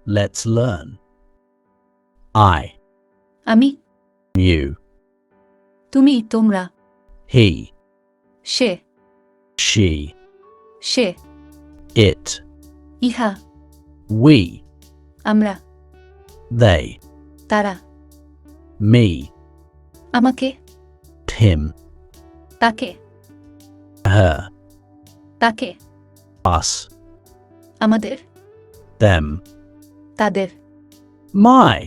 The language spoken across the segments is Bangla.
Let's learn. I, আমি, you, তুমি, তোমরা, he, say, she, say, it, ইহা, we, আমরা, they, তারা, me, আমাকে, him, তাকে, her, তাকে, us, আমাদের, them, তাদের, my,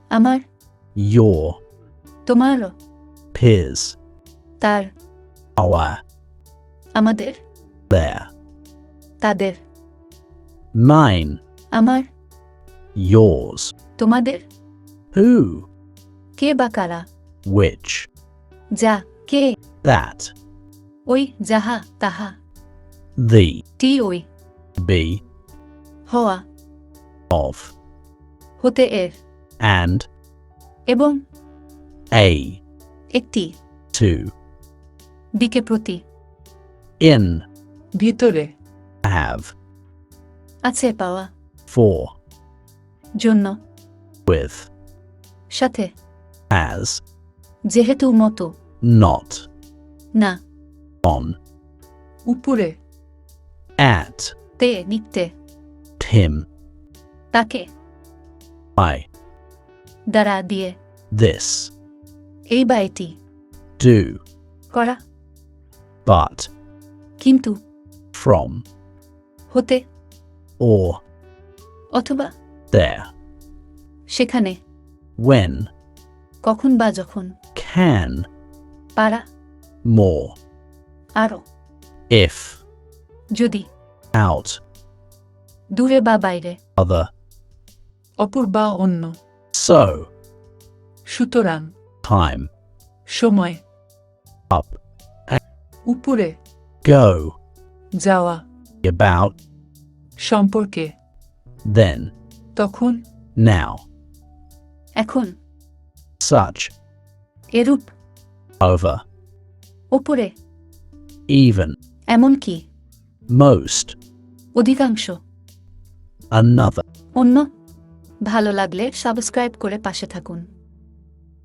আমার, your, তোমারও, his, তার, our, আমাদের, their, তাদের, mine, আমার, yours, তোমাদের, who, কে বা কারা, which, যা, কে, that, ওই, যাহা, তাহা, the, টি, ওই, be, হওয়া, of, হতে এর, and, এবং, a, একটি, to, দিকে প্রতি, in, ভিতরে, have, আছে পাওয়া, for, জন্য, with, সাথে, as, যেহেতু মতো, not, না, on, উপরে, at, তে, নিত্যে, him, তাকে, by, দ্বারা, দিয়ে, this, এই বা এটি, do, করা, but, কিন্তু, from, হতে, or, অথবা, there, সেখানে, when, কখন বা যখন, can, পারা, more, আরো, if, যদি, out, দূরে বা বাইরে, other, অপর বা অন্য, so, সুতরাং, time, সময়, up, উপরে, go, যাওয়া, about, সম্পর্কে, then, তখন, now, এখন, such, এরূপ, over, ওপরে, even, এমনকি, most, অধিকাংশ, another. অন্য। ভালো লাগলে সাবস্ক্রাইব করে পাশে থাকুন।